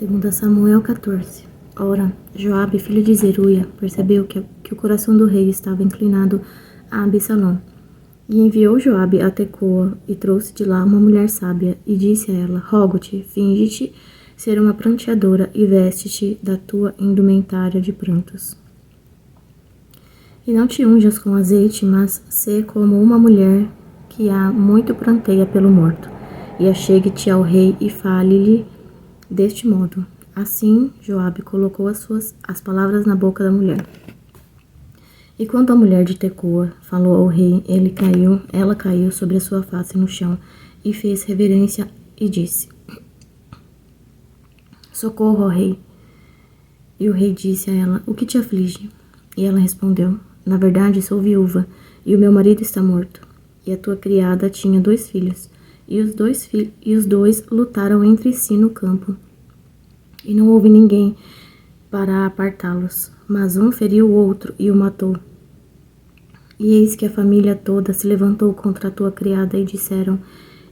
Segundo Samuel 14. Ora, Joabe, filho de Zeruia, percebeu que o coração do rei estava inclinado a Absalão. E enviou Joabe a Tecoa e trouxe de lá uma mulher sábia e disse a ela: Rogo-te, finge-te ser uma pranteadora e veste-te da tua indumentária de prantos. E não te unjas com azeite, mas sê como uma mulher que há muito pranteia pelo morto. E achegue-te ao rei e fale-lhe deste modo. Assim Joabe colocou as palavras na boca da mulher. E quando a mulher de Tecoa falou ao rei, ela caiu sobre a sua face no chão e fez reverência e disse: Socorro, ó rei. E o rei disse a ela: O que te aflige? E ela respondeu: Na verdade, sou viúva, e o meu marido está morto. E a tua criada tinha 2 filhos, e os dois lutaram entre si no campo. E não houve ninguém para apartá-los, mas um feriu o outro e o matou. E eis que a família toda se levantou contra a tua criada e disseram: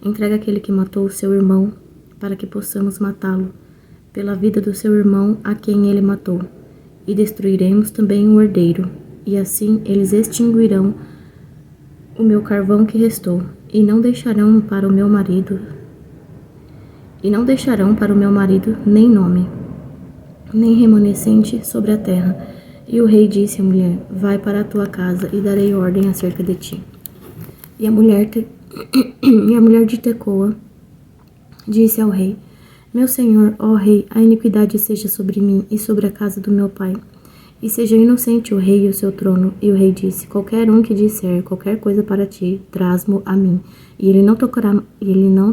Entrega aquele que matou o seu irmão, para que possamos matá-lo, pela vida do seu irmão a quem ele matou. E destruiremos também o herdeiro, e assim eles extinguirão o meu carvão que restou, e não deixarão para o meu marido nem nome, nem remanescente sobre a terra. E o rei disse à mulher: Vai para a tua casa e darei ordem acerca de ti. E a mulher de Tecoa disse ao rei: Meu senhor, ó rei, a iniquidade seja sobre mim e sobre a casa do meu pai. E seja inocente o rei e o seu trono. E o rei disse: Qualquer um que disser qualquer coisa para ti, traz-mo a mim, e ele não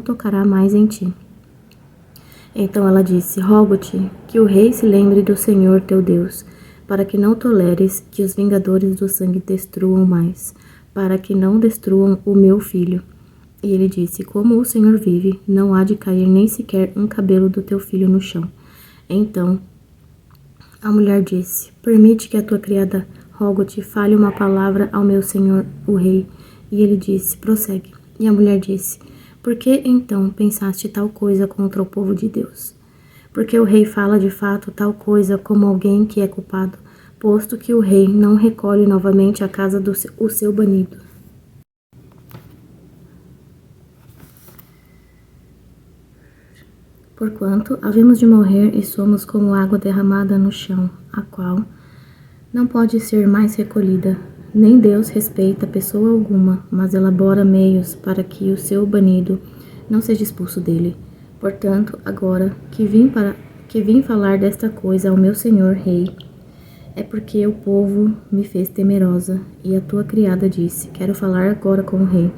tocará mais em ti. Então ela disse: Rogo-te que o rei se lembre do Senhor teu Deus, para que não toleres que os vingadores do sangue destruam mais, para que não destruam o meu filho. E ele disse: Como o Senhor vive, não há de cair nem sequer um cabelo do teu filho no chão. Então a mulher disse: Permite que a tua criada, rogo-te, fale uma palavra ao meu senhor, o rei. E ele disse: Prossegue. E a mulher disse: Por que então pensaste tal coisa contra o povo de Deus? Porque o rei fala de fato tal coisa como alguém que é culpado, posto que o rei não recolhe novamente a casa do seu banido. Porquanto havemos de morrer e somos como água derramada no chão, a qual não pode ser mais recolhida. Nem Deus respeita pessoa alguma, mas elabora meios para que o seu banido não seja expulso dele. Portanto, agora que vim falar desta coisa ao meu senhor rei, é porque o povo me fez temerosa, e a tua criada disse: Quero falar agora com o rei.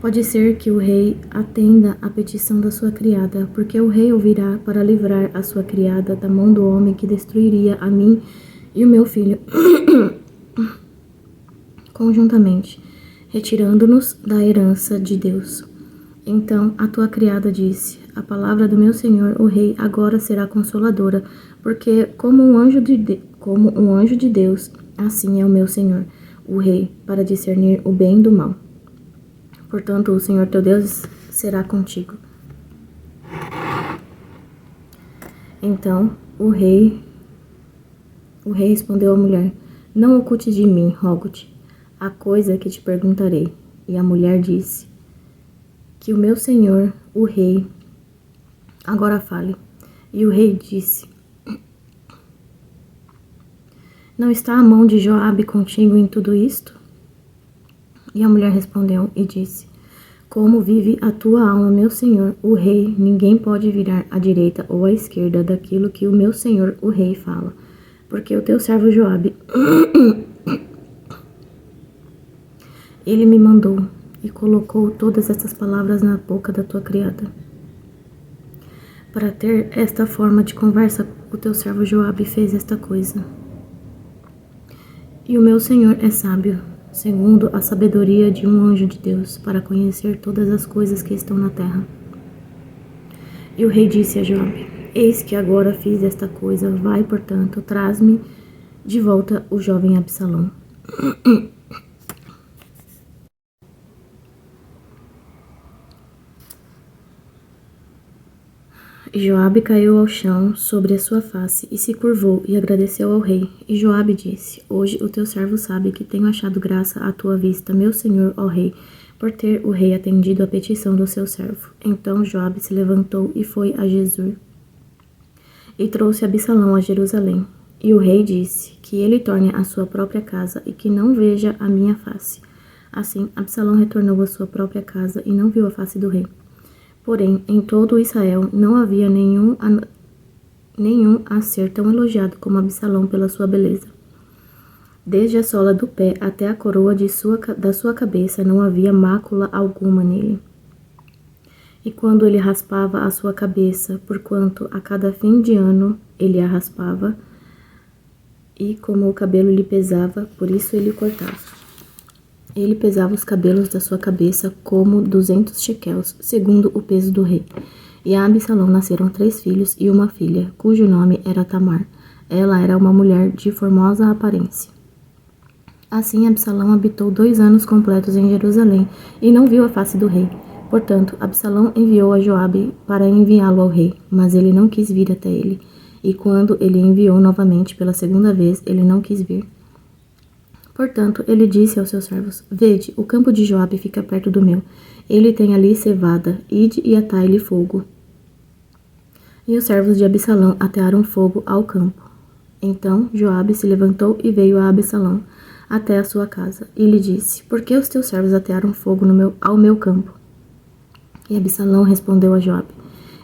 Pode ser que o rei atenda à petição da sua criada, porque o rei ouvirá para livrar a sua criada da mão do homem que destruiria a mim e o meu filho conjuntamente, retirando-nos da herança de Deus. Então a tua criada disse: A palavra do meu senhor, o rei, agora será consoladora, porque como um anjo de Deus, assim é o meu senhor, o rei, para discernir o bem do mal. Portanto, o Senhor teu Deus será contigo. Então o rei respondeu à mulher: Não ocultes de mim, rogo-te, a coisa que te perguntarei. E a mulher disse: Que o meu senhor, o rei, agora fale. E o rei disse: Não está a mão de Joabe contigo em tudo isto? E a mulher respondeu e disse: Como vive a tua alma, meu senhor, o rei, ninguém pode virar à direita ou à esquerda daquilo que o meu senhor, o rei, fala. Porque o teu servo Joabe, ele me mandou e colocou todas essas palavras na boca da tua criada. Para ter esta forma de conversa, o teu servo Joabe fez esta coisa. E o meu senhor é sábio, segundo a sabedoria de um anjo de Deus, para conhecer todas as coisas que estão na terra. E o rei disse a Joabe: Eis que agora fiz esta coisa, vai, portanto, traz-me de volta o jovem Absalão. Joabe caiu ao chão sobre a sua face e se curvou e agradeceu ao rei. E Joabe disse: Hoje o teu servo sabe que tenho achado graça à tua vista, meu senhor, ó rei, por ter o rei atendido à petição do seu servo. Então Joabe se levantou e foi a Jesur e trouxe Absalão a Jerusalém. E o rei disse: Que ele torne à sua própria casa e que não veja a minha face. Assim, Absalão retornou à sua própria casa e não viu a face do rei. Porém, em todo Israel não havia nenhum a ser tão elogiado como Absalão pela sua beleza. Desde a sola do pé até a coroa da sua cabeça não havia mácula alguma nele. E quando ele raspava a sua cabeça, porquanto a cada fim de ano ele a raspava, e como o cabelo lhe pesava, por isso ele o cortava. Ele pesava os cabelos da sua cabeça como 200 shequels, segundo o peso do rei. E a Absalão nasceram 3 filhos e uma filha, cujo nome era Tamar. Ela era uma mulher de formosa aparência. Assim, Absalão habitou 2 anos completos em Jerusalém e não viu a face do rei. Portanto, Absalão enviou a Joabe para enviá-lo ao rei, mas ele não quis vir até ele. E quando ele enviou novamente pela segunda vez, ele não quis vir. Portanto, ele disse aos seus servos: Vede, o campo de Joabe fica perto do meu. Ele tem ali cevada, ide e atai-lhe fogo. E os servos de Absalão atearam fogo ao campo. Então Joabe se levantou e veio a Absalão até a sua casa, e lhe disse: Por que os teus servos atearam fogo ao meu campo? E Absalão respondeu a Joabe: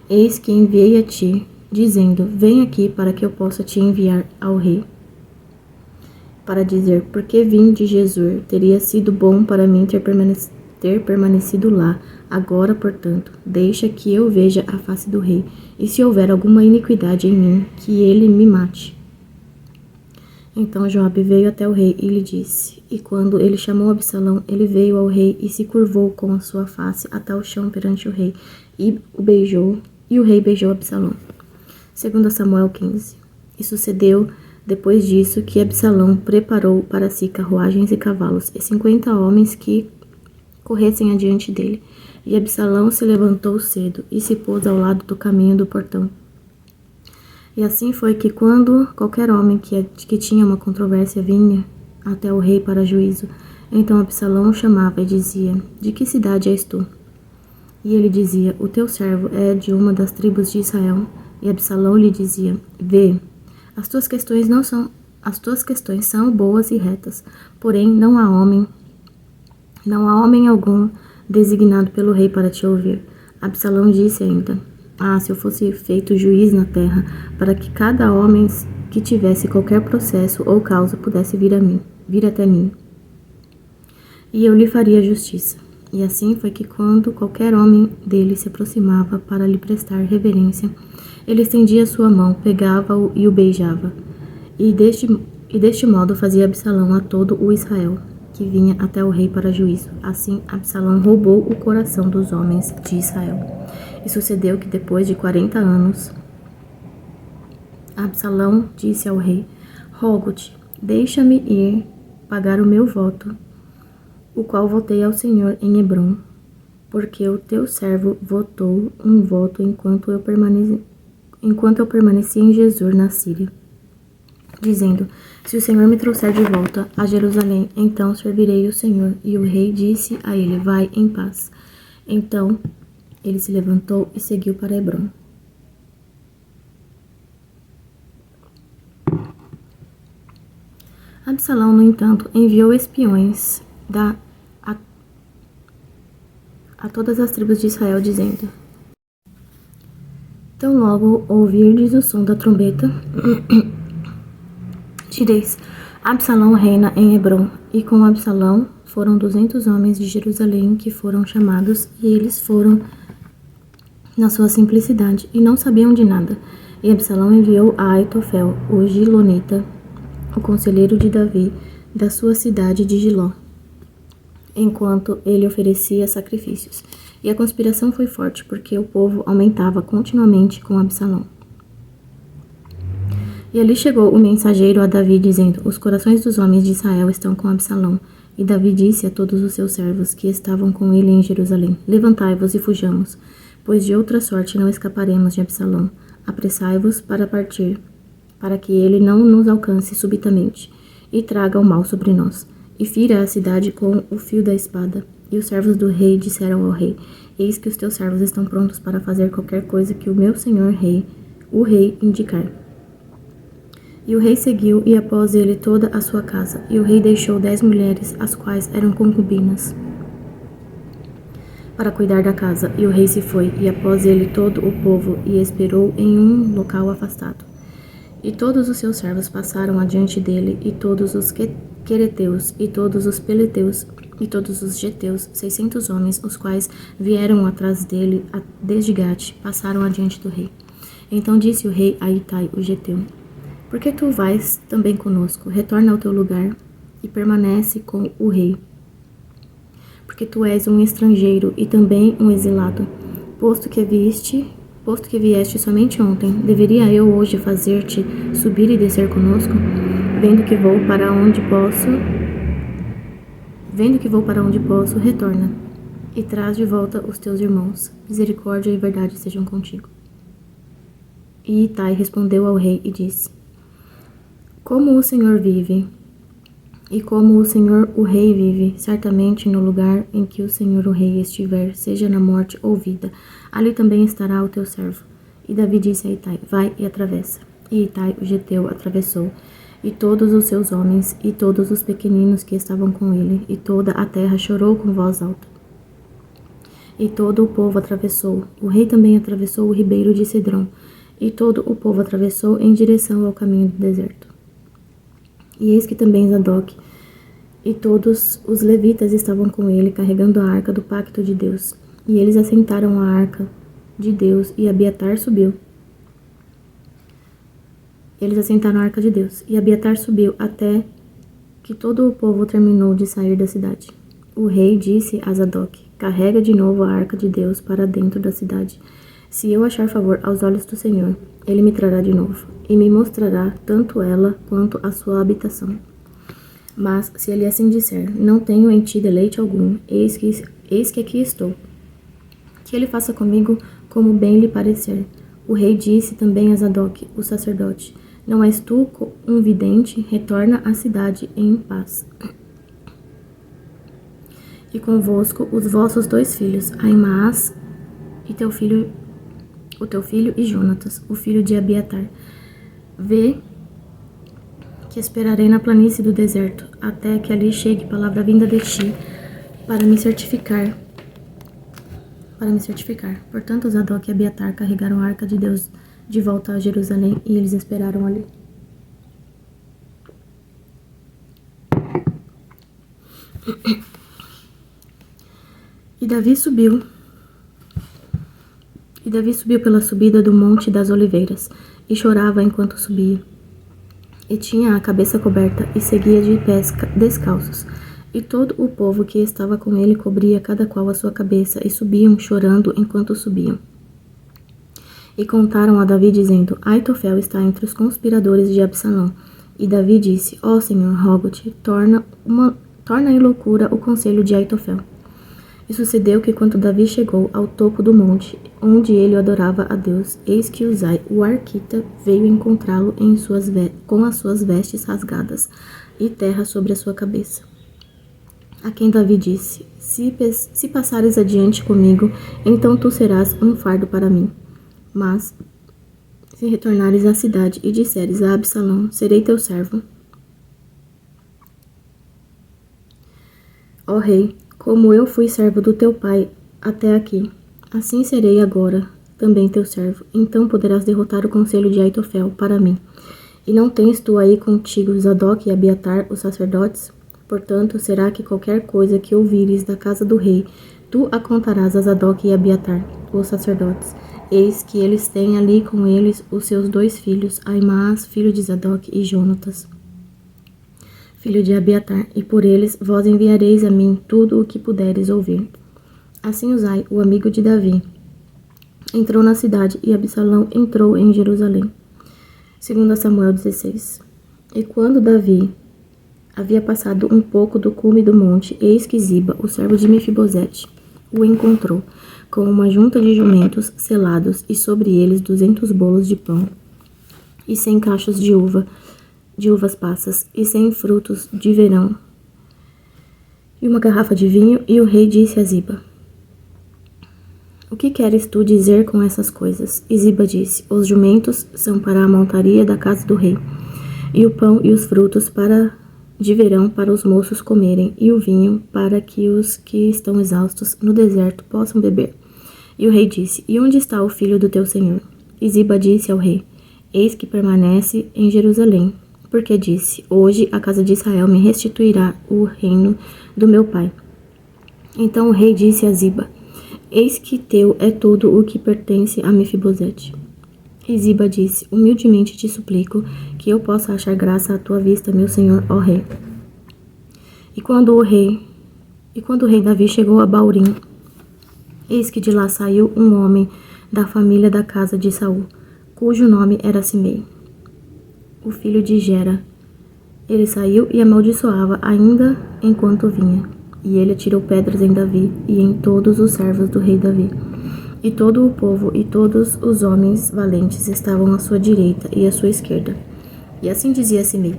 Eis que enviei a ti, dizendo: Vem aqui para que eu possa te enviar ao rei. Para dizer: Por que vim de Jesur? Teria sido bom para mim ter permanecido lá. Agora, portanto, deixa que eu veja a face do rei, e se houver alguma iniquidade em mim, que ele me mate. Então Joabe veio até o rei e lhe disse. E quando ele chamou Absalão, ele veio ao rei e se curvou com a sua face até o chão perante o rei, e o beijou, e o rei beijou Absalão. 2 Samuel 15. E sucedeu depois disso que Absalão preparou para si carruagens e cavalos, e 50 homens que corressem adiante dele. E Absalão se levantou cedo e se pôs ao lado do caminho do portão. E assim foi que quando qualquer homem que tinha uma controvérsia vinha até o rei para juízo, então Absalão o chamava e dizia: De que cidade és tu? E ele dizia: O teu servo é de uma das tribos de Israel. E Absalão lhe dizia: Vê, as tuas questões são boas e retas, porém não há homem algum designado pelo rei para te ouvir. Absalão disse ainda: se eu fosse feito juiz na terra, para que cada homem que tivesse qualquer processo ou causa pudesse vir até mim, e eu lhe faria justiça. E assim foi que quando qualquer homem dele se aproximava para lhe prestar reverência, ele estendia sua mão, pegava-o e o beijava. E deste modo fazia Absalão a todo o Israel que vinha até o rei para juízo. Assim, Absalão roubou o coração dos homens de Israel. E sucedeu que depois de 40 anos, Absalão disse ao rei: Rogo-te, deixa-me ir pagar o meu voto, o qual votei ao Senhor em Hebrom, porque o teu servo votou um voto enquanto eu permaneci em Jesur, na Síria, dizendo: Se o Senhor me trouxer de volta a Jerusalém, então servirei o Senhor. E o rei disse a ele: Vai em paz. Então ele se levantou e seguiu para Hebrom. Absalão, no entanto, enviou espiões a todas as tribos de Israel, dizendo: Tão logo ouvirdes o som da trombeta, direis: Absalão reina em Hebrom. E com Absalão foram 200 homens de Jerusalém que foram chamados, e eles foram na sua simplicidade, e não sabiam de nada. E Absalão enviou a Aitofel, o Gilonita, o conselheiro de Davi, da sua cidade de Giló, enquanto ele oferecia sacrifícios. E a conspiração foi forte, porque o povo aumentava continuamente com Absalão. E ali chegou o mensageiro a Davi, dizendo: Os corações dos homens de Israel estão com Absalão. E Davi disse a todos os seus servos que estavam com ele em Jerusalém: Levantai-vos e fujamos, pois de outra sorte não escaparemos de Absalão. Apressai-vos para partir, para que ele não nos alcance subitamente, e traga o mal sobre nós, e fira a cidade com o fio da espada. E os servos do rei disseram ao rei: Eis que os teus servos estão prontos para fazer qualquer coisa que o meu senhor rei, o rei, indicar. E o rei seguiu, e após ele toda a sua casa. E o rei deixou 10 mulheres, as quais eram concubinas, para cuidar da casa. E o rei se foi, e após ele todo o povo, e esperou em um local afastado. E todos os seus servos passaram adiante dele, e todos os quereteus, e todos os peleteus, e todos os geteus, 600 homens, os quais vieram atrás dele desde Gate, passaram adiante do rei. Então disse o rei a Itai, o geteu: Por que tu vais também conosco? Retorna ao teu lugar e permanece com o rei. Porque tu és um estrangeiro e também um exilado, posto que vieste somente ontem, deveria eu hoje fazer-te subir e descer conosco? Vendo que vou para onde posso, retorna, e traz de volta os teus irmãos. Misericórdia e verdade sejam contigo. E Itai respondeu ao rei e disse: Como o Senhor vive, e como o Senhor o rei vive, certamente no lugar em que o Senhor o rei estiver, seja na morte ou vida, ali também estará o teu servo. E Davi disse a Itai: Vai e atravessa. E Itai, o geteu, atravessou, e todos os seus homens, e todos os pequeninos que estavam com ele, e toda a terra chorou com voz alta. E todo o povo atravessou. O rei também atravessou o ribeiro de Cedron, e todo o povo atravessou em direção ao caminho do deserto. E eis que também Zadok e todos os levitas estavam com ele, carregando a arca do pacto de Deus. E eles assentaram a arca de Deus, e Abiatar subiu. Eles assentaram a arca de Deus, e Abiatar subiu até que todo o povo terminou de sair da cidade. O rei disse a Zadok: Carrega de novo a arca de Deus para dentro da cidade. Se eu achar favor aos olhos do Senhor, ele me trará de novo, e me mostrará tanto ela quanto a sua habitação. Mas, se ele assim disser: Não tenho em ti deleite algum, eis que aqui estou. Que ele faça comigo como bem lhe parecer. O rei disse também a Zadok, o sacerdote: Não és tu um vidente? Retorna à cidade em paz. E convosco os vossos 2 filhos, Ahimaás e o teu filho e Jonatas, o filho de Abiatar. Vê que esperarei na planície do deserto, até que ali chegue palavra vinda de ti, para me certificar. Portanto, Zadok e Abiatar carregaram a arca de Deus de volta a Jerusalém, e eles esperaram ali. E Davi subiu pela subida do Monte das Oliveiras, e chorava enquanto subia. E tinha a cabeça coberta, e seguia de pés descalços. E todo o povo que estava com ele cobria cada qual a sua cabeça, e subiam chorando enquanto subiam. E contaram a Davi, dizendo: Aitofel está entre os conspiradores de Absalão. E Davi disse: Ó Senhor, rogo-te, torna em loucura o conselho de Aitofel. E sucedeu que, quando Davi chegou ao topo do monte, onde ele adorava a Deus, eis que Uzai, o arquita, veio encontrá-lo com as suas vestes rasgadas e terra sobre a sua cabeça. A quem Davi disse: Se passares adiante comigo, então tu serás um fardo para mim. Mas, se retornares à cidade e disseres a Absalão: Serei teu servo, ó rei, como eu fui servo do teu pai até aqui, assim serei agora também teu servo. Então poderás derrotar o conselho de Aitofel para mim. E não tens tu aí contigo Zadok e Abiatar, os sacerdotes? Portanto, será que qualquer coisa que ouvires da casa do rei, tu a contarás a Zadok e Abiatar, os sacerdotes. Eis que eles têm ali com eles os seus 2 filhos, Ahimaás, filho de Zadok, e Jonatas, filho de Abiatar, e por eles vós enviareis a mim tudo o que puderes ouvir. Assim Uzai, o amigo de Davi, entrou na cidade, e Absalão entrou em Jerusalém. 2 Samuel 16. E quando Davi havia passado um pouco do cume do monte, eis que Ziba, o servo de Mefibosete, o encontrou, com uma junta de jumentos selados e sobre eles 200 bolos de pão e 100 cachos de uvas passas e 100 frutos de verão e uma garrafa de vinho. E o rei disse a Ziba: O que queres tu dizer com essas coisas? E Ziba disse: Os jumentos são para a montaria da casa do rei, e o pão e os frutos de verão para os moços comerem, e o vinho para que os que estão exaustos no deserto possam beber. E o rei disse: E onde está o filho do teu senhor? E Ziba disse ao rei: Eis que permanece em Jerusalém, porque disse: Hoje a casa de Israel me restituirá o reino do meu pai. Então o rei disse a Ziba: Eis que teu é tudo o que pertence a Mefibosete. E Ziba disse: Humildemente te suplico que eu possa achar graça à tua vista, meu senhor, ó rei. E quando o rei Davi chegou a Baurim, eis que de lá saiu um homem da família da casa de Saul, cujo nome era Simei, o filho de Gera. Ele saiu e amaldiçoava ainda enquanto vinha. E ele atirou pedras em Davi e em todos os servos do rei Davi. E todo o povo e todos os homens valentes estavam à sua direita e à sua esquerda. E assim dizia Simei,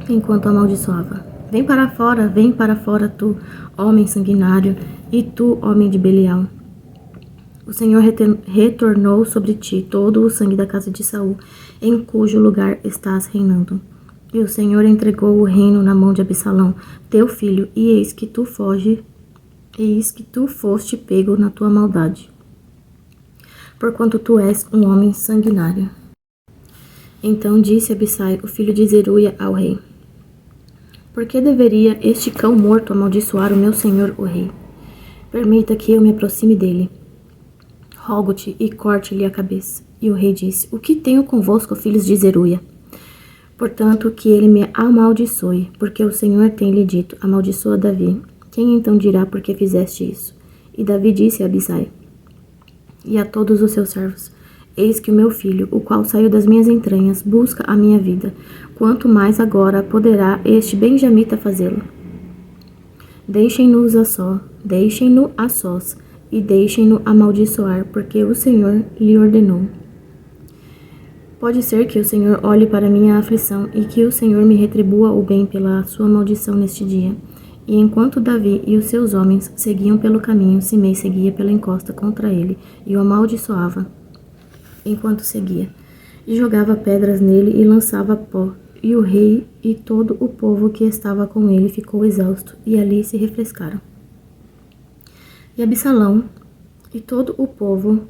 enquanto amaldiçoava: vem para fora tu, homem sanguinário, e tu, homem de Belial. O Senhor retornou sobre ti todo o sangue da casa de Saul, em cujo lugar estás reinando. E o Senhor entregou o reino na mão de Absalão, teu filho, e eis que tu foste pego na tua maldade, porquanto tu és um homem sanguinário. Então disse Abissai, o filho de Zeruia, ao rei: Por que deveria este cão morto amaldiçoar o meu senhor, o rei? Permita que eu me aproxime dele. Rogo-te e corte-lhe a cabeça. E o rei disse: O que tenho convosco, filhos de Zeruia? Portanto, que ele me amaldiçoe, porque o Senhor tem lhe dito: amaldiçoa Davi. Quem então dirá por que fizeste isso? E Davi disse a Abissai e a todos os seus servos: Eis que o meu filho, o qual saiu das minhas entranhas, busca a minha vida. Quanto mais agora poderá este benjamita fazê-lo? Deixem-no a sós, e deixem-no amaldiçoar, porque o Senhor lhe ordenou. Pode ser que o Senhor olhe para minha aflição e que o Senhor me retribua o bem pela sua maldição neste dia. E enquanto Davi e os seus homens seguiam pelo caminho, Simei seguia pela encosta contra ele e o amaldiçoava enquanto seguia, e jogava pedras nele e lançava pó. E o rei e todo o povo que estava com ele ficou exausto, e ali se refrescaram. E Absalão e todo o povo,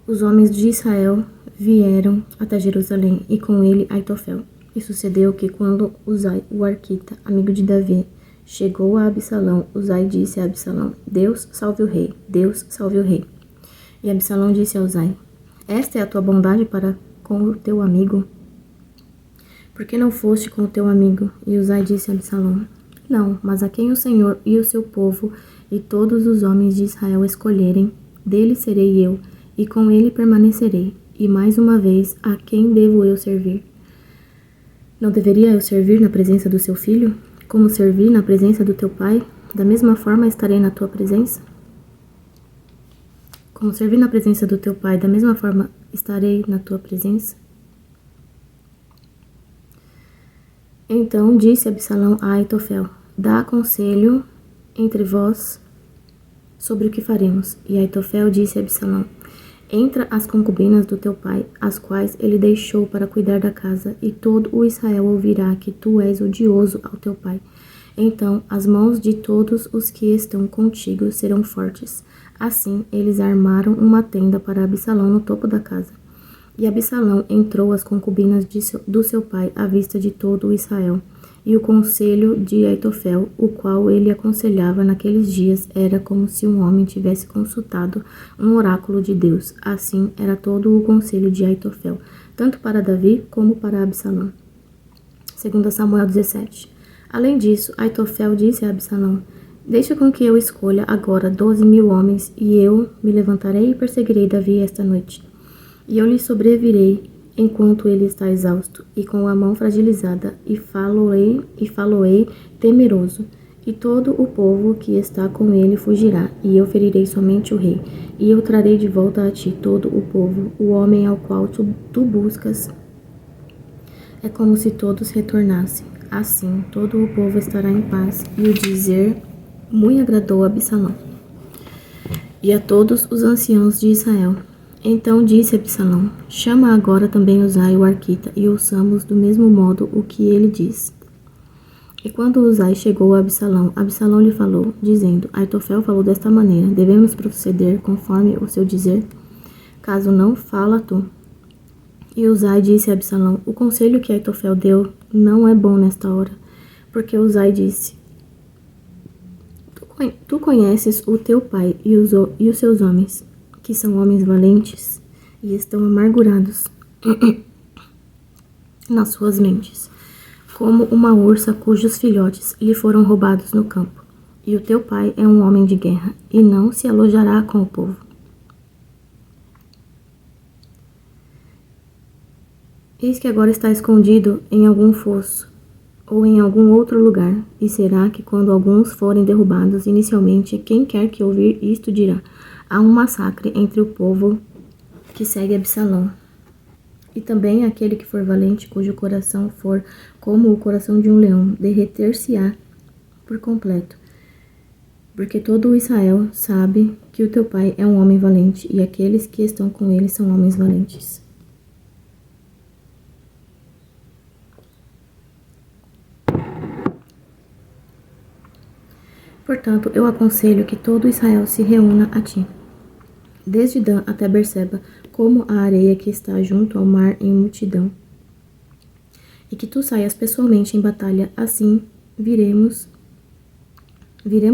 os homens de Israel, vieram até Jerusalém, e com ele Aitofel. E sucedeu que quando Uzai, o arquita, amigo de Davi, chegou a Absalão, Uzai disse a Absalão: Deus salve o rei, Deus salve o rei. E Absalão disse a Uzai: Esta é a tua bondade para com o teu amigo? Por que não foste com o teu amigo? E Uzai disse a Absalão: Não, mas a quem o Senhor e o seu povo e todos os homens de Israel escolherem, dele serei eu, e com ele permanecerei. E mais uma vez, a quem devo eu servir? Não deveria eu servir na presença do seu filho, como servi na presença do teu pai? Da mesma forma estarei na tua presença? Como servi na presença do teu pai, da mesma forma estarei na tua presença? Então disse Absalão a Aitofel: Dá conselho entre vós sobre o que faremos. E Aitofel disse a Absalão: Entra as concubinas do teu pai, as quais ele deixou para cuidar da casa, e todo o Israel ouvirá que tu és odioso ao teu pai. Então as mãos de todos os que estão contigo serão fortes. Assim eles armaram uma tenda para Absalão no topo da casa. E Absalão entrou às concubinas do seu pai à vista de todo o Israel. E o conselho de Aitofel, o qual ele aconselhava naqueles dias, era como se um homem tivesse consultado um oráculo de Deus. Assim era todo o conselho de Aitofel, tanto para Davi como para Absalão. 2 Samuel 17. Além disso, Aitofel disse a Absalão: Deixa com que eu escolha agora 12.000 homens, e eu me levantarei e perseguirei Davi esta noite. E eu lhe sobrevirei enquanto ele está exausto, e com a mão fragilizada, e faloei temeroso. E todo o povo que está com ele fugirá, e eu ferirei somente o rei. E eu trarei de volta a ti todo o povo, o homem ao qual tu buscas. É como se todos retornassem. Assim, todo o povo estará em paz. E o dizer muito agradou a Absalão e a todos os anciãos de Israel. Então disse Absalão: chama agora também Uzai o arquita, e ouçamos do mesmo modo o que ele diz. E quando Uzai chegou a Absalão, Absalão lhe falou, dizendo: Aitofel falou desta maneira: devemos proceder conforme o seu dizer? Caso não, fala tu. E Uzai disse a Absalão: o conselho que Aitofel deu não é bom nesta hora. Porque Uzai disse: tu conheces o teu pai e os seus homens, que são homens valentes e estão amargurados nas suas mentes, como uma ursa cujos filhotes lhe foram roubados no campo. E o teu pai é um homem de guerra, e não se alojará com o povo. Eis que agora está escondido em algum fosso, ou em algum outro lugar, e será que quando alguns forem derrubados, inicialmente, quem quer que ouvir isto dirá: há um massacre entre o povo que segue Absalão. E também aquele que for valente, cujo coração for como o coração de um leão, derreter-se-á por completo. Porque todo o Israel sabe que o teu pai é um homem valente, e aqueles que estão com ele são homens valentes. Portanto, eu aconselho que todo Israel se reúna a ti, desde Dan até Berseba, como a areia que está junto ao mar em multidão, e que tu saias pessoalmente em batalha. Assim viremos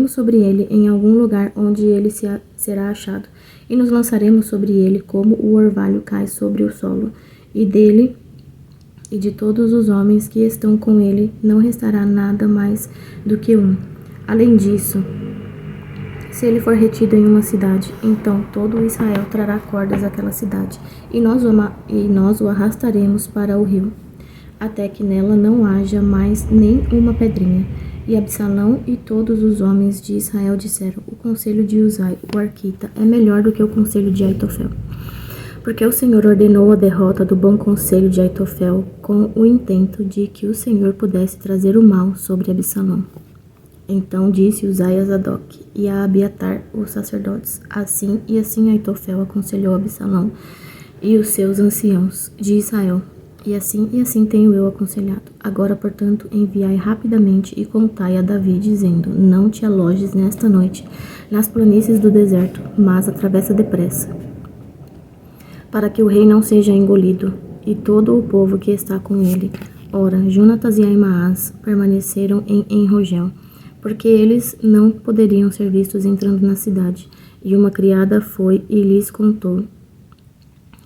sobre ele em algum lugar onde ele será achado, e nos lançaremos sobre ele como o orvalho cai sobre o solo, e dele e de todos os homens que estão com ele não restará nada mais do que um. Além disso, se ele for retido em uma cidade, então todo o Israel trará cordas àquela cidade, e nós o arrastaremos para o rio, até que nela não haja mais nem uma pedrinha. E Absalão e todos os homens de Israel disseram: o conselho de Uzai, o arquita, é melhor do que o conselho de Aitofel. Porque o Senhor ordenou a derrota do bom conselho de Aitofel, com o intento de que o Senhor pudesse trazer o mal sobre Absalão. Então disse Uzai a Zadok e a Abiatar, os sacerdotes: assim e assim Aitofel aconselhou Absalão e os seus anciãos de Israel. E assim tenho eu aconselhado. Agora, portanto, enviai rapidamente e contai a Davi, dizendo: não te alojes nesta noite nas planícies do deserto, mas atravessa depressa, para que o rei não seja engolido, e todo o povo que está com ele. Ora, Jonatas e Aimaas permaneceram em Enrogel, porque eles não poderiam ser vistos entrando na cidade. E uma criada foi e lhes contou.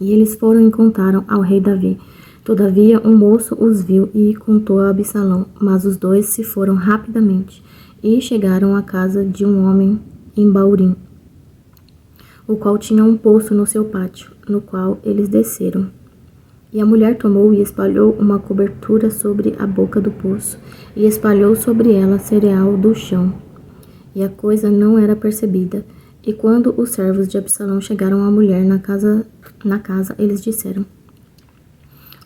E eles foram e contaram ao rei Davi. Todavia um moço os viu e contou a Absalão, mas os dois se foram rapidamente e chegaram à casa de um homem em Baurim, o qual tinha um poço no seu pátio, no qual eles desceram. E a mulher tomou e espalhou uma cobertura sobre a boca do poço, e espalhou sobre ela cereal do chão. E a coisa não era percebida. E quando os servos de Absalão chegaram à mulher na casa, eles disseram: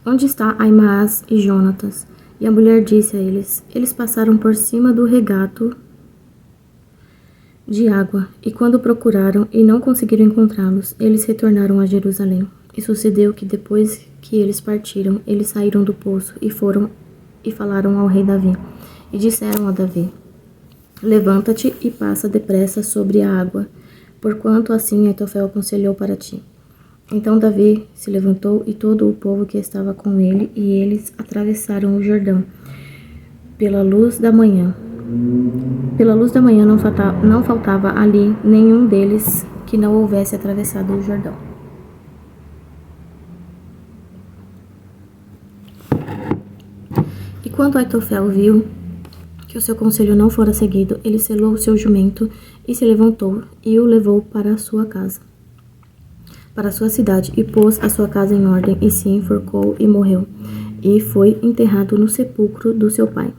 onde está Aimaas e Jonatas? E a mulher disse a eles: eles passaram por cima do regato de água, e quando procuraram e não conseguiram encontrá-los, eles retornaram a Jerusalém. E sucedeu que depois que eles partiram, eles saíram do poço e foram e falaram ao rei Davi. E disseram a Davi: levanta-te e passa depressa sobre a água, porquanto assim Aitofel aconselhou para ti. Então Davi se levantou e todo o povo que estava com ele, e eles atravessaram o Jordão pela luz da manhã. Pela luz da manhã não faltava ali nenhum deles que não houvesse atravessado o Jordão. E quando Aitofel viu que o seu conselho não fora seguido, ele selou o seu jumento e se levantou e o levou para a sua casa, para a sua cidade, e pôs a sua casa em ordem, e se enforcou e morreu, e foi enterrado no sepulcro do seu pai.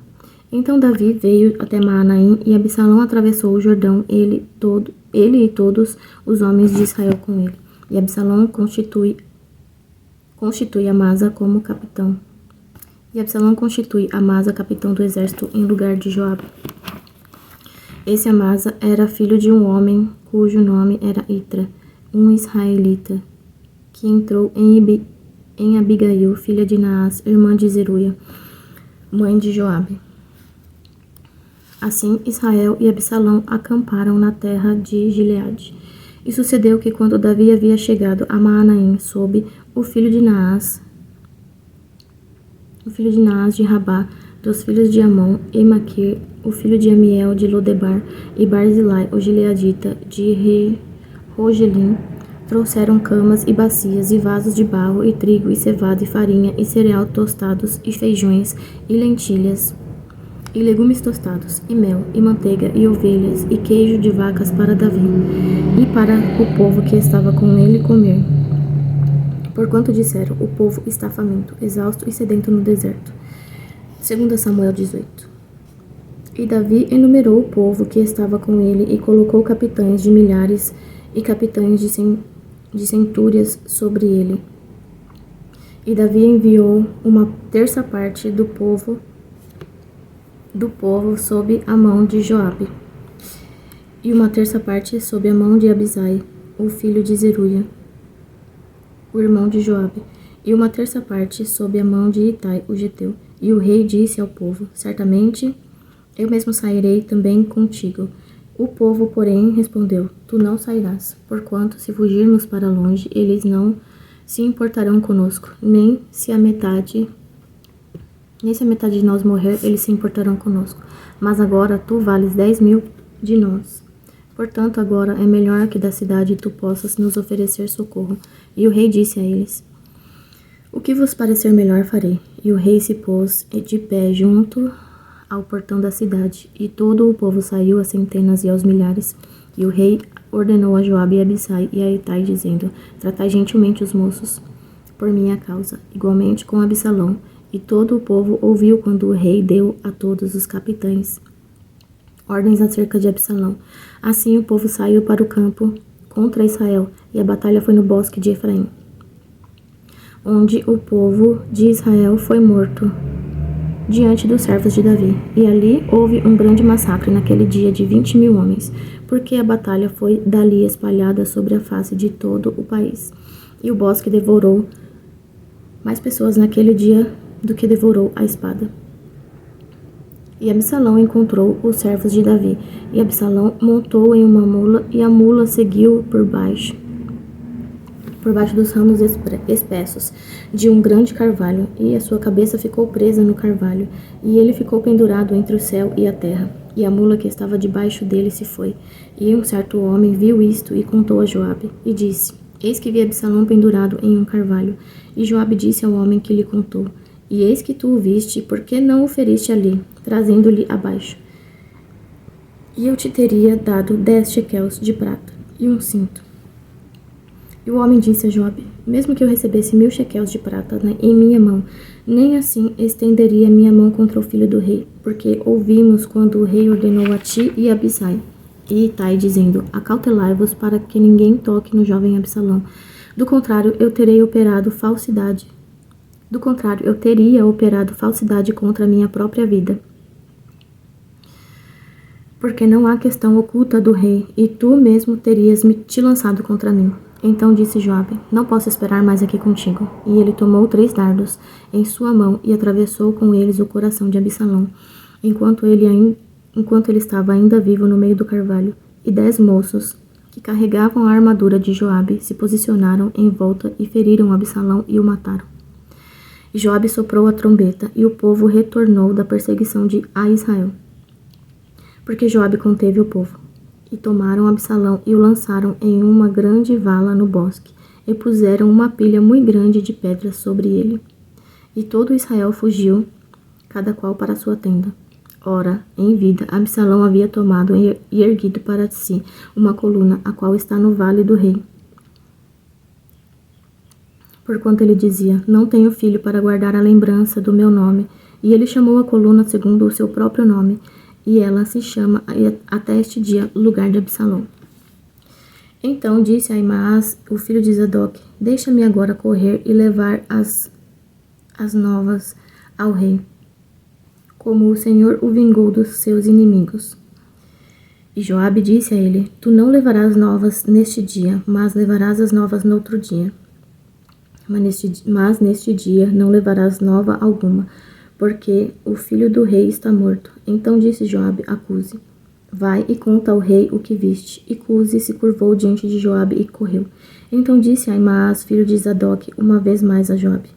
Então Davi veio até Maanaim, e Absalão atravessou o Jordão, ele e todos os homens de Israel com ele. E Absalão constitui Amasa como capitão. E Absalão constitui Amasa capitão do exército em lugar de Joabe. Esse Amasa era filho de um homem cujo nome era Itra, um israelita, que entrou em Abigail, filha de Naás, irmã de Zeruia, mãe de Joabe. Assim, Israel e Absalão acamparam na terra de Gileade. E sucedeu que, quando Davi havia chegado a Maanaim, soube o filho de Naás de Rabá, dos filhos de Amon, e Maquir, o filho de Amiel de Lodebar, e Barzilai, o gileadita, de Rogelim, trouxeram camas e bacias, e vasos de barro, e trigo, e cevada, e farinha, e cereal tostados, e feijões, e lentilhas, e legumes tostados, e mel, e manteiga, e ovelhas, e queijo de vacas para Davi, e para o povo que estava com ele comer. Porquanto disseram, o povo está faminto, exausto e sedento no deserto. 2 Samuel 18. E Davi enumerou o povo que estava com ele, e colocou capitães de milhares e capitães de centúrias sobre ele. E Davi enviou uma terça parte do povo sob a mão de Joabe, e uma terça parte sob a mão de Abisai, o filho de Zeruia, o irmão de Joabe, e uma terça parte sob a mão de Itai, o geteu. E o rei disse ao povo, certamente eu mesmo sairei também contigo. O povo, porém, respondeu, tu não sairás, porquanto se fugirmos para longe, eles não se importarão conosco, nem se a metade de nós morrer, eles se importarão conosco. Mas agora tu vales 10.000 de nós. Portanto, agora é melhor que da cidade tu possas nos oferecer socorro. E o rei disse a eles, o que vos parecer melhor farei. E o rei se pôs de pé junto ao portão da cidade, e todo o povo saiu a centenas e aos milhares. E o rei ordenou a Joabe e a Abisai e a Itai, dizendo, tratai gentilmente os moços por minha causa, igualmente com Absalão. E todo o povo ouviu quando o rei deu a todos os capitães ordens acerca de Absalão. Assim o povo saiu para o campo contra Israel, e a batalha foi no bosque de Efraim, onde o povo de Israel foi morto diante dos servos de Davi. E ali houve um grande massacre naquele dia de 20.000 homens, porque a batalha foi dali espalhada sobre a face de todo o país. E o bosque devorou mais pessoas naquele dia do que devorou a espada. E Absalão encontrou os servos de Davi, e Absalão montou em uma mula, e a mula seguiu por baixo dos ramos espessos de um grande carvalho, e a sua cabeça ficou presa no carvalho, e ele ficou pendurado entre o céu e a terra, e a mula que estava debaixo dele se foi. E um certo homem viu isto e contou a Joabe, e disse, eis que vi Absalão pendurado em um carvalho. E Joabe disse ao homem que lhe contou, e eis que tu o viste, por que não o feriste ali, trazendo-lhe abaixo? E eu te teria dado 10 shequels de prata e um cinto. E o homem disse a Joabe, mesmo que eu recebesse 1.000 shequels de prata em minha mão, nem assim estenderia minha mão contra o filho do rei, porque ouvimos quando o rei ordenou a ti e a Abisai e Itai, dizendo, acautelai-vos para que ninguém toque no jovem Absalão. Do contrário, eu teria operado falsidade contra a minha própria vida. Porque não há questão oculta do rei, e tu mesmo terias te lançado contra mim. Então disse Joabe, não posso esperar mais aqui contigo. E ele tomou 3 dardos em sua mão e atravessou com eles o coração de Absalão, enquanto ele estava ainda vivo no meio do carvalho. E 10 moços que carregavam a armadura de Joabe se posicionaram em volta e feriram Absalão e o mataram. E Joabe soprou a trombeta, e o povo retornou da perseguição a Israel, porque Joabe conteve o povo. E tomaram Absalão e o lançaram em uma grande vala no bosque, e puseram uma pilha muito grande de pedras sobre ele. E todo Israel fugiu, cada qual para sua tenda. Ora, em vida, Absalão havia tomado e erguido para si uma coluna, a qual está no vale do rei. Porquanto ele dizia, não tenho filho para guardar a lembrança do meu nome, E ele chamou a coluna segundo o seu próprio nome, e ela se chama até este dia lugar de Absalão. Então disse Ahimaás, o filho de Zadok: deixa-me agora correr e levar as novas ao rei, como o Senhor o vingou dos seus inimigos. E Joabe disse a ele: tu não levarás novas neste dia, mas levarás as novas no outro dia. Mas neste dia não levarás nova alguma, porque o filho do rei está morto. Então disse Joabe a Cusi: vai e conta ao rei o que viste. E Cusi se curvou diante de Joabe e correu. Então disse Ahimaás, filho de Zadok, uma vez mais a Joabe: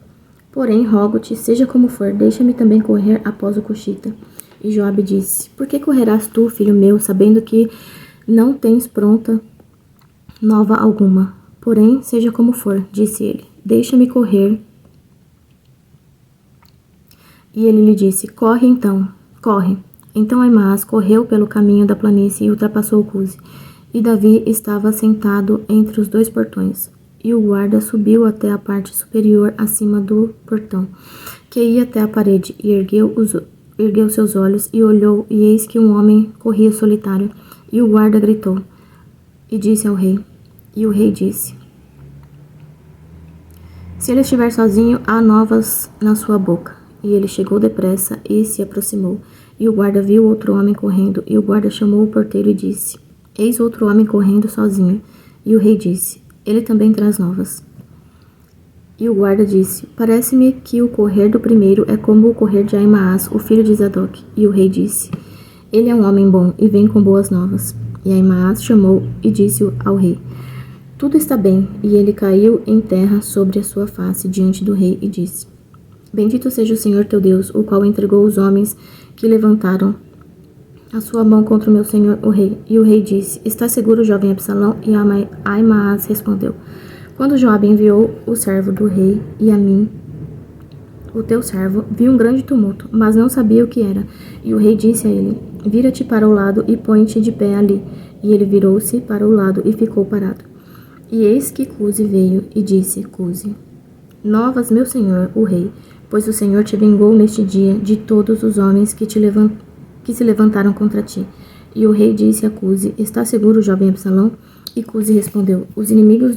porém, rogo-te, seja como for, deixa-me também correr após o cuxita. E Joabe disse: por que correrás tu, filho meu, sabendo que não tens pronta nova alguma? Porém, seja como for, disse ele, deixa-me correr. E ele lhe disse: corre então, corre. Então Ahimaás correu pelo caminho da planície e ultrapassou Cusi. E Davi estava sentado entre os dois portões. E o guarda subiu até a parte superior acima do portão, que ia até a parede, e ergueu seus olhos e olhou, e eis que um homem corria solitário. E o guarda gritou e disse ao rei. E o rei disse: se ele estiver sozinho, há novas na sua boca. E ele chegou depressa e se aproximou. E o guarda viu outro homem correndo, e o guarda chamou o porteiro e disse: eis outro homem correndo sozinho. E o rei disse: ele também traz novas. E o guarda disse: parece-me que o correr do primeiro é como o correr de Ahimaás, o filho de Zadok. E o rei disse: ele é um homem bom e vem com boas novas. E Ahimaás chamou e disse ao rei: tudo está bem. E ele caiu em terra sobre a sua face diante do rei e disse: bendito seja o Senhor teu Deus, o qual entregou os homens que levantaram a sua mão contra o meu senhor o rei. E o rei disse: está seguro, jovem Absalão? E Ahimaás respondeu: quando Joabe enviou o servo do rei e a mim, o teu servo, vi um grande tumulto, mas não sabia o que era. E o rei disse a ele: vira-te para o lado e põe-te de pé ali. E ele virou-se para o lado e ficou parado. E eis que Cusi veio e disse: Cusi, novas, meu senhor, o rei, pois o Senhor te vingou neste dia de todos os homens que se levantaram contra ti. E o rei disse a Cusi: está seguro, jovem Absalão? E Cusi respondeu: os inimigos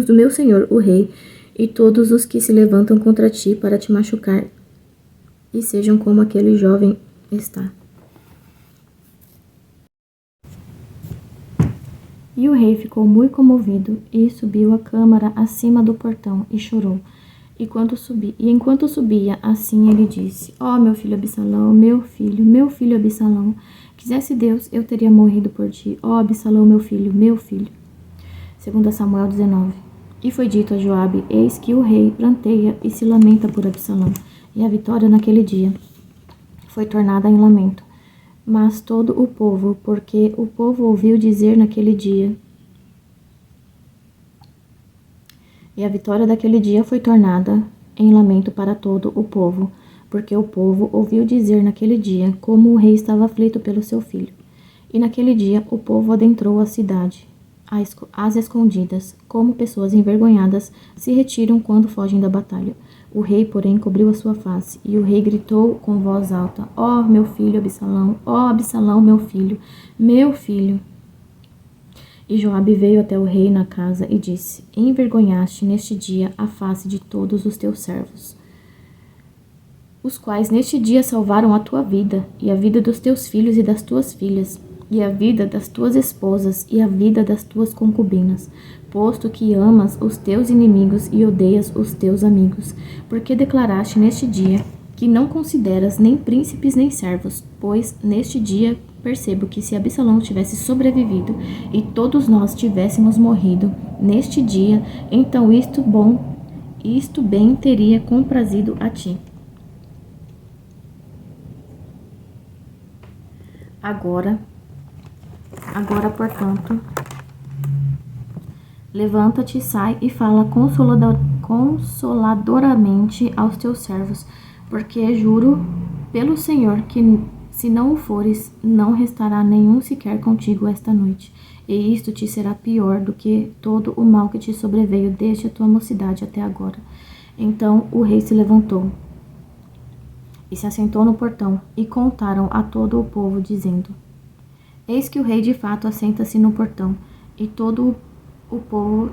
do meu senhor, o rei, e todos os que se levantam contra ti para te machucar, e sejam como aquele jovem está. E o rei ficou muito comovido, e subiu a câmara acima do portão, e chorou. E enquanto subia, assim ele disse: ó, meu filho Absalão, meu filho Absalão, quisesse Deus, eu teria morrido por ti. Ó, Absalão, meu filho. 2 Samuel 19. E foi dito a Joabe: eis que o rei pranteia e se lamenta por Absalão. E a vitória naquele dia foi tornada em lamento. Mas todo o povo, porque o povo ouviu dizer naquele dia. E a vitória daquele dia foi tornada em lamento para todo o povo, porque o povo ouviu dizer naquele dia como o rei estava aflito pelo seu filho. E naquele dia o povo adentrou a cidade, às escondidas, como pessoas envergonhadas se retiram quando fogem da batalha. O rei, porém, cobriu a sua face, e o rei gritou com voz alta: ó, meu filho Absalão, ó, Absalão, meu filho, meu filho. E Joabe veio até o rei na casa e disse: envergonhaste neste dia a face de todos os teus servos, os quais neste dia salvaram a tua vida, e a vida dos teus filhos e das tuas filhas, e a vida das tuas esposas, e a vida das tuas concubinas, posto que amas os teus inimigos e odeias os teus amigos, porque declaraste neste dia que não consideras nem príncipes nem servos, pois neste dia percebo que se Absalão tivesse sobrevivido e todos nós tivéssemos morrido neste dia, então isto bem teria comprazido a ti. Agora, portanto, levanta-te, sai e fala consoladoramente aos teus servos, porque juro pelo Senhor que, se não o fores, não restará nenhum sequer contigo esta noite, e isto te será pior do que todo o mal que te sobreveio desde a tua mocidade até agora. Então o rei se levantou e se assentou no portão, e contaram a todo o povo, dizendo: Eis que o rei de fato assenta-se no portão. E todo o povo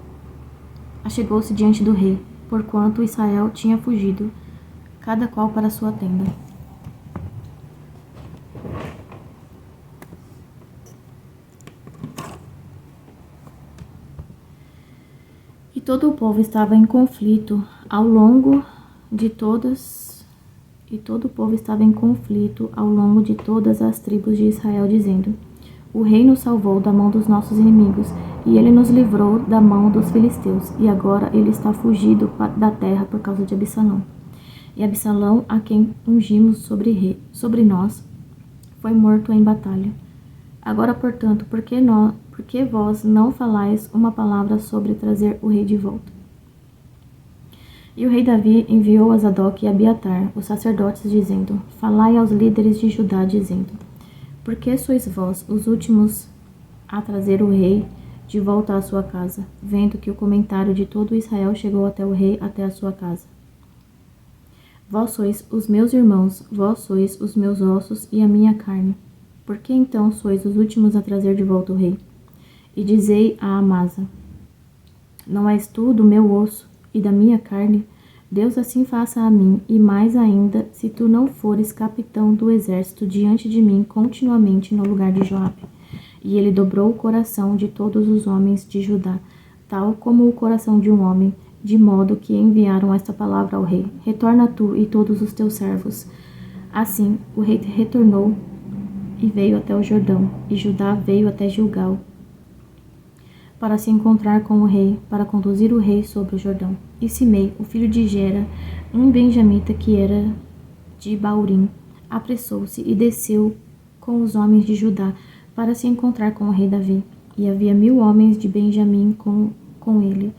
achegou-se diante do rei, porquanto Israel tinha fugido, cada qual para sua tenda. E todo o povo estava em conflito ao longo de todas as tribos de Israel, dizendo: O rei nos salvou da mão dos nossos inimigos, e ele nos livrou da mão dos filisteus, e agora ele está fugido da terra por causa de Absalão. E Absalão, a quem ungimos sobre nós, foi morto em batalha. Agora, portanto, por que vós não falais uma palavra sobre trazer o rei de volta? E o rei Davi enviou a Zadok e Abiatar, os sacerdotes, dizendo: Falai aos líderes de Judá, dizendo: Por que sois vós os últimos a trazer o rei de volta à sua casa, vendo que o comentário de todo Israel chegou até o rei, até a sua casa? Vós sois os meus irmãos, vós sois os meus ossos e a minha carne. Por que então sois os últimos a trazer de volta o rei? E dizei a Amasa: Não és tu do meu osso e da minha carne? Deus assim faça a mim, e mais ainda, se tu não fores capitão do exército diante de mim continuamente no lugar de Joabe. E ele dobrou o coração de todos os homens de Judá, tal como o coração de um homem, de modo que enviaram esta palavra ao rei: Retorna tu e todos os teus servos. Assim, o rei retornou e veio até o Jordão, e Judá veio até Gilgal, para se encontrar com o rei, para conduzir o rei sobre o Jordão. E Simei, o filho de Gera, um benjamita que era de Baurim, apressou-se e desceu com os homens de Judá para se encontrar com o rei Davi. E havia 1000 homens de Benjamim com ele,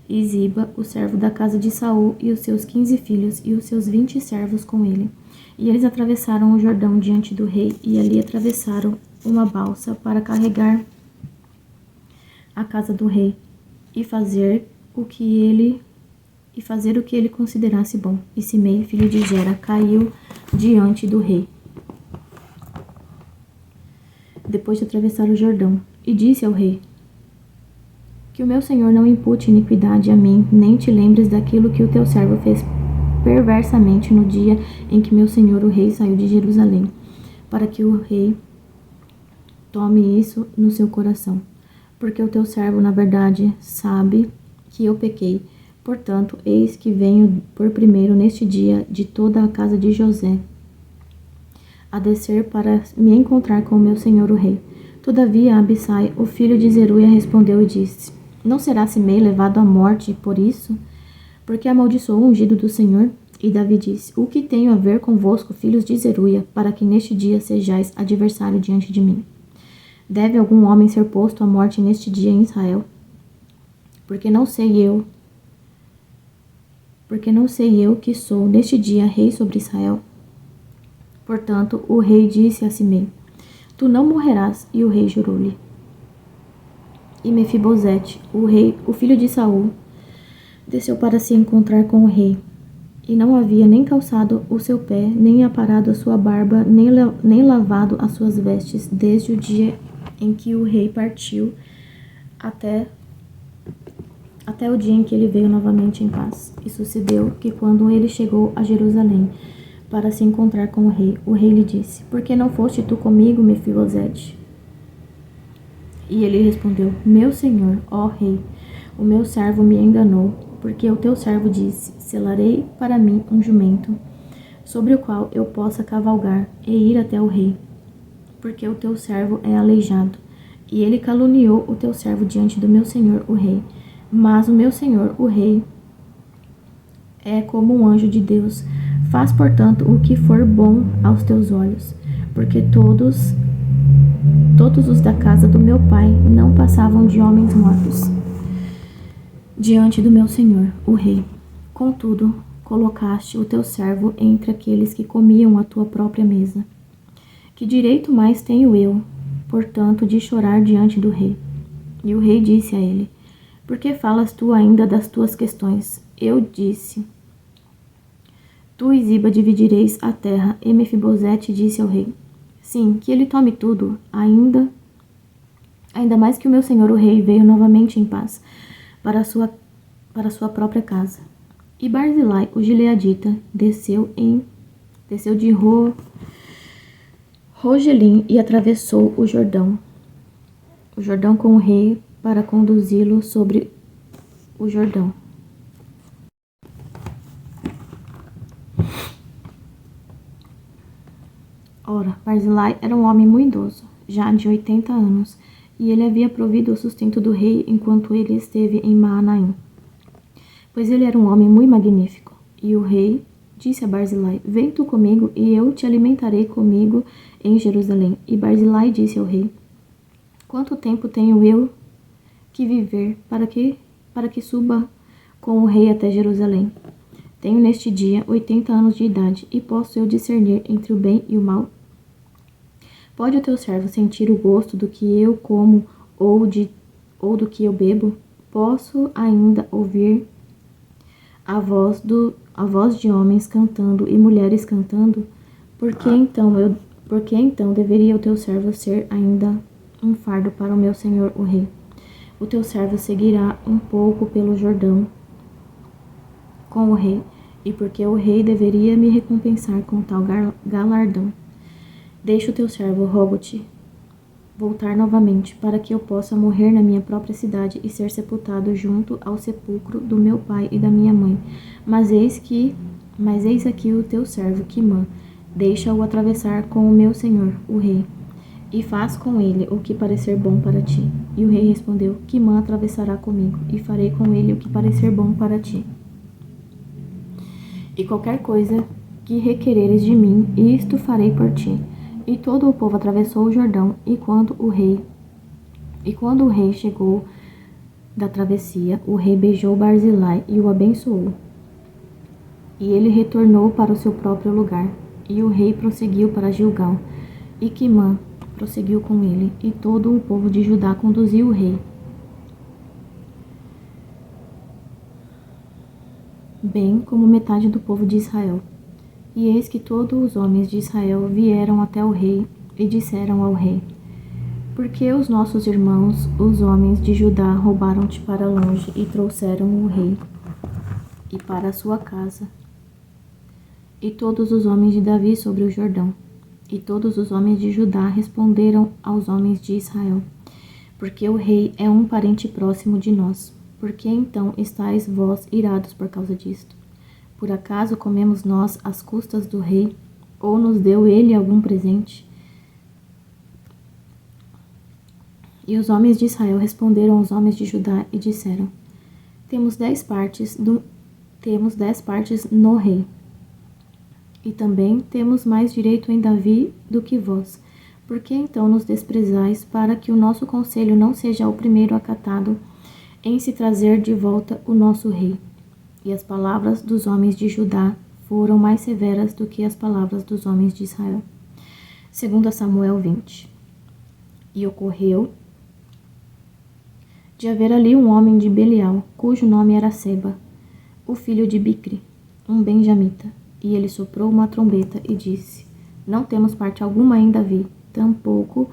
e Ziba, o servo da casa de Saul, e os seus 15 filhos, e os seus 20 servos com ele. E eles atravessaram o Jordão diante do rei, e ali atravessaram uma balsa para carregar a casa do rei, e fazer o que ele considerasse bom. E Simei, filho de Gera, caiu diante do rei, depois de atravessar o Jordão, e disse ao rei: Que o meu senhor não impute iniquidade a mim, nem te lembres daquilo que o teu servo fez perversamente no dia em que meu senhor o rei saiu de Jerusalém, para que o rei tome isso no seu coração. Porque o teu servo, na verdade, sabe que eu pequei. Portanto, eis que venho por primeiro neste dia de toda a casa de José a descer para me encontrar com o meu senhor o rei. Todavia Abissai, o filho de Zeruia, respondeu e disse: Não será Simei levado à morte por isso? Porque amaldiçoou o ungido do Senhor? E Davi disse: O que tenho a ver convosco, filhos de Zeruia, para que neste dia sejais adversário diante de mim? Deve algum homem ser posto à morte neste dia em Israel? Porque não sei eu que sou neste dia rei sobre Israel? Portanto, o rei disse a Simei: Tu não morrerás. E o rei jurou-lhe. E Mefibosete, o filho de Saul, desceu para se encontrar com o rei. E não havia nem calçado o seu pé, nem aparado a sua barba, nem lavado as suas vestes, desde o dia em que o rei partiu até o dia em que ele veio novamente em paz. E sucedeu que, quando ele chegou a Jerusalém para se encontrar com o rei lhe disse: Por que não foste tu comigo, Mefibosete? E ele respondeu: Meu senhor, ó rei, o meu servo me enganou, porque o teu servo disse: Selarei para mim um jumento, sobre o qual eu possa cavalgar e ir até o rei, porque o teu servo é aleijado. E ele caluniou o teu servo diante do meu senhor, o rei. Mas o meu senhor, o rei, é como um anjo de Deus. Faz, portanto, o que for bom aos teus olhos, porque todos os da casa do meu pai não passavam de homens mortos diante do meu senhor, o rei. Contudo, colocaste o teu servo entre aqueles que comiam a tua própria mesa. Que direito mais tenho eu, portanto, de chorar diante do rei? E o rei disse a ele: Por que falas tu ainda das tuas questões? Eu disse: Tu e Ziba dividireis a terra. E Mefibosete disse ao rei: Sim, que ele tome tudo, ainda mais que o meu senhor o rei veio novamente em paz para sua própria casa. E Barzilai, o gileadita, desceu de Rogelim e atravessou o Jordão com o rei para conduzi-lo sobre o Jordão. Ora, Barzilai era um homem muito idoso, já de 80 anos, e ele havia provido o sustento do rei enquanto ele esteve em Maanaim, pois ele era um homem muito magnífico. E o rei disse a Barzilai: Vem tu comigo, e eu te alimentarei comigo em Jerusalém. E Barzilai disse ao rei: Quanto tempo tenho eu que viver para que suba com o rei até Jerusalém? Tenho neste dia 80 anos de idade, e posso eu discernir entre o bem e o mal? Pode o teu servo sentir o gosto do que eu como ou do que eu bebo? Posso ainda ouvir a voz de homens cantando e mulheres cantando? Por que então deveria o teu servo ser ainda um fardo para o meu senhor o rei? O teu servo seguirá um pouco pelo Jordão com o rei, e porque o rei deveria me recompensar com tal galardão. Deixa o teu servo, rogo-te, voltar novamente, para que eu possa morrer na minha própria cidade e ser sepultado junto ao sepulcro do meu pai e da minha mãe. Mas eis aqui o teu servo, Quimã, deixa-o atravessar com o meu senhor, o rei, e faz com ele o que parecer bom para ti. E o rei respondeu: Quimã atravessará comigo, e farei com ele o que parecer bom para ti. E qualquer coisa que requereres de mim, isto farei por ti. E todo o povo atravessou o Jordão, e quando o rei chegou da travessia, o rei beijou Barzilai e o abençoou. E ele retornou para o seu próprio lugar. E o rei prosseguiu para Gilgal, e Quimã prosseguiu com ele, e todo o povo de Judá conduziu o rei, bem como metade do povo de Israel. E eis que todos os homens de Israel vieram até o rei e disseram ao rei: Por que os nossos irmãos, os homens de Judá, roubaram-te para longe e trouxeram o rei e para a sua casa? E todos os homens de Davi sobre o Jordão. E todos os homens de Judá responderam aos homens de Israel: Porque o rei é um parente próximo de nós. Por que então estáis vós irados por causa disto? Por acaso comemos nós às custas do rei, ou nos deu ele algum presente? E os homens de Israel responderam aos homens de Judá e disseram: Temos 10 partes no rei, e também temos mais direito em Davi do que vós. Por que então nos desprezais, para que o nosso conselho não seja o primeiro acatado em se trazer de volta o nosso rei? E as palavras dos homens de Judá foram mais severas do que as palavras dos homens de Israel. 2 Samuel 20. E ocorreu de haver ali um homem de Belial, cujo nome era Seba, o filho de Bicri, um benjamita. E ele soprou uma trombeta e disse: Não temos parte alguma em Davi, tampouco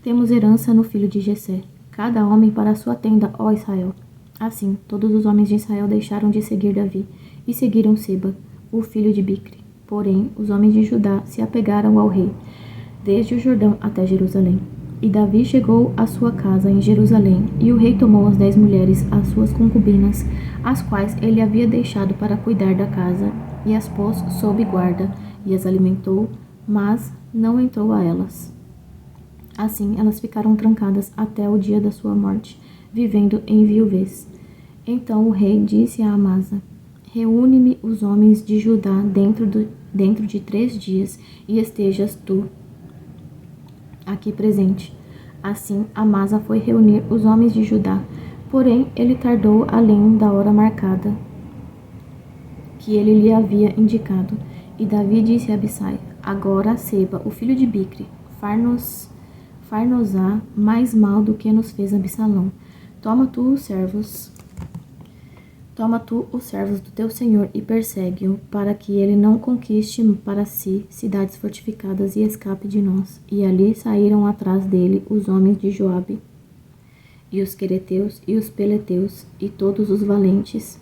temos herança no filho de Jessé. Cada homem para a sua tenda, ó Israel. Assim, todos os homens de Israel deixaram de seguir Davi e seguiram Seba, o filho de Bicri. Porém, os homens de Judá se apegaram ao rei, desde o Jordão até Jerusalém. E Davi chegou à sua casa em Jerusalém, e o rei tomou as 10 mulheres, as suas concubinas, as quais ele havia deixado para cuidar da casa, e as pôs sob guarda, e as alimentou, mas não entrou a elas. Assim, elas ficaram trancadas até o dia da sua morte, vivendo em viuvez. Então o rei disse a Amasa: Reúne-me os homens de Judá dentro de 3 dias, e estejas tu aqui presente. Assim, Amasa foi reunir os homens de Judá, porém ele tardou além da hora marcada que ele lhe havia indicado. E Davi disse a Abissai: Agora Seba, o filho de Bicri, far-nos-á mais mal do que nos fez Absalão. Toma tu Toma tu os servos do teu senhor e persegue-o, para que ele não conquiste para si cidades fortificadas e escape de nós. E ali saíram atrás dele os homens de Joabe, e os quereteus, e os peleteus, e todos os valentes.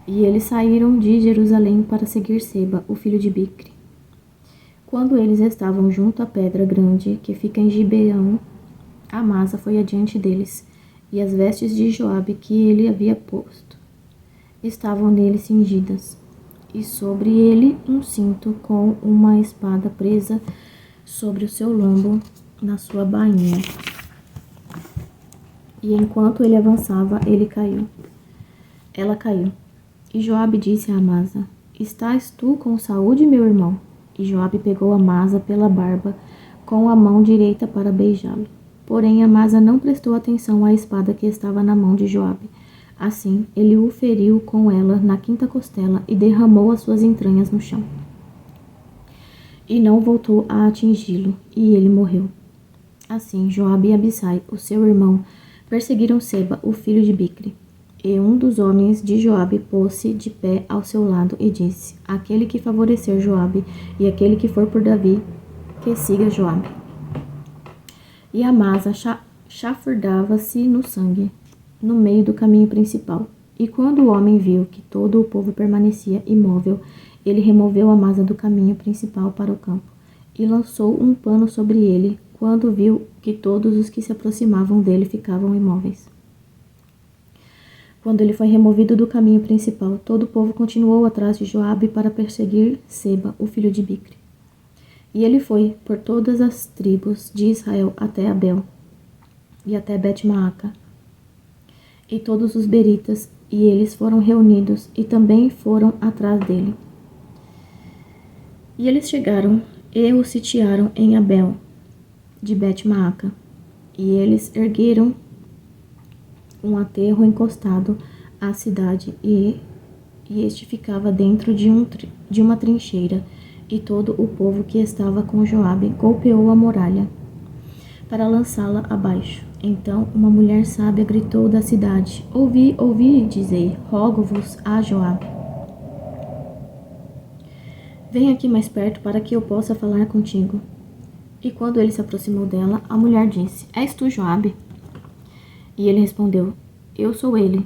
E eles saíram de Jerusalém para seguir Seba, o filho de Bicri. Quando eles estavam junto à pedra grande, que fica em Gibeão, Amasa foi adiante deles, e as vestes de Joabe que ele havia posto estavam nele cingidas, e sobre ele um cinto com uma espada presa sobre o seu lombo na sua bainha. E enquanto ele avançava, ela caiu. E Joabe disse a Amasa: Estás tu com saúde, meu irmão? E Joabe pegou Amasa pela barba com a mão direita para beijá-lo. Porém, Amasa não prestou atenção à espada que estava na mão de Joabe. Assim, ele o feriu com ela na quinta costela e derramou as suas entranhas no chão. E não voltou a atingi-lo, e ele morreu. Assim, Joabe e Abissai, o seu irmão, perseguiram Seba, o filho de Bicri. E um dos homens de Joabe pôs-se de pé ao seu lado e disse: Aquele que favorecer Joabe e aquele que for por Davi, que siga Joabe. E Amasa chafurdava-se no sangue, no meio do caminho principal. E quando o homem viu que todo o povo permanecia imóvel, ele removeu Amasa do caminho principal para o campo, e lançou um pano sobre ele, quando viu que todos os que se aproximavam dele ficavam imóveis. Quando ele foi removido do caminho principal, todo o povo continuou atrás de Joabe para perseguir Seba, o filho de Bicri. E ele foi por todas as tribos de Israel até Abel e até Bet-Maaca, e todos os beritas, e eles foram reunidos e também foram atrás dele. E eles chegaram e o sitiaram em Abel de Bet-Maaca, e eles ergueram um aterro encostado à cidade, e este ficava dentro de uma trincheira. E todo o povo que estava com Joabe golpeou a muralha para lançá-la abaixo. Então uma mulher sábia gritou da cidade: Ouvi, ouvi, dizei, rogo-vos a Joabe. Vem aqui mais perto para que eu possa falar contigo. E quando ele se aproximou dela, a mulher disse: És tu, Joabe? E ele respondeu: Eu sou ele.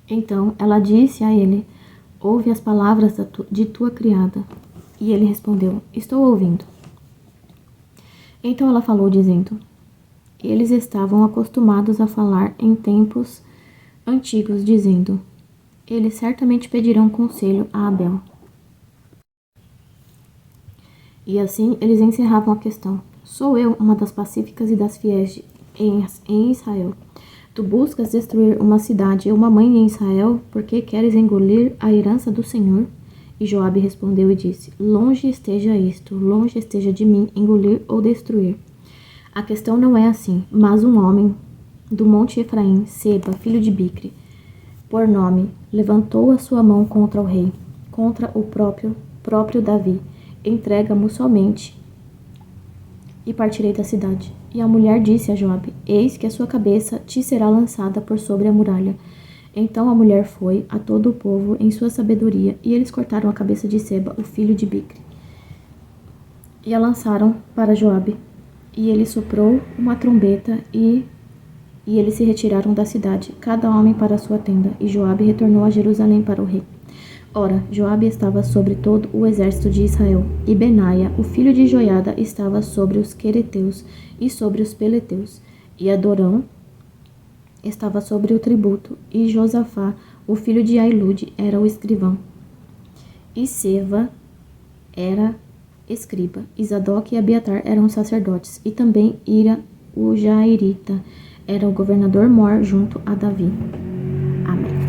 Então ela disse a ele: Ouve as palavras de tua criada. E ele respondeu: Estou ouvindo. Então ela falou, dizendo: Eles estavam acostumados a falar em tempos antigos, dizendo: Eles certamente pedirão conselho a Abel. E assim eles encerravam a questão. Sou eu uma das pacíficas e das fiéis em Israel. Tu buscas destruir uma cidade e uma mãe em Israel, porque queres engolir a herança do Senhor? E Joabe respondeu e disse: Longe esteja isto, longe esteja de mim engolir ou destruir. A questão não é assim, mas um homem do monte Efraim, Seba, filho de Bicri, por nome, levantou a sua mão contra o rei, contra o próprio Davi. Entrega-mo somente e partirei da cidade. E a mulher disse a Joabe: Eis que a sua cabeça te será lançada por sobre a muralha. Então a mulher foi a todo o povo em sua sabedoria, e eles cortaram a cabeça de Seba, o filho de Bicri, e a lançaram para Joabe. E ele soprou uma trombeta, e eles se retiraram da cidade, cada homem para a sua tenda, e Joabe retornou a Jerusalém para o rei. Ora, Joabe estava sobre todo o exército de Israel, e Benaia, o filho de Joiada, estava sobre os quereteus e sobre os peleteus, e Adorão estava sobre o tributo, e Josafá, o filho de Ailude, era o escrivão, e Seva era escriba, e Zadok e Abiatar eram sacerdotes, e também Ira, o Jairita, era o governador mor junto a Davi. Amém.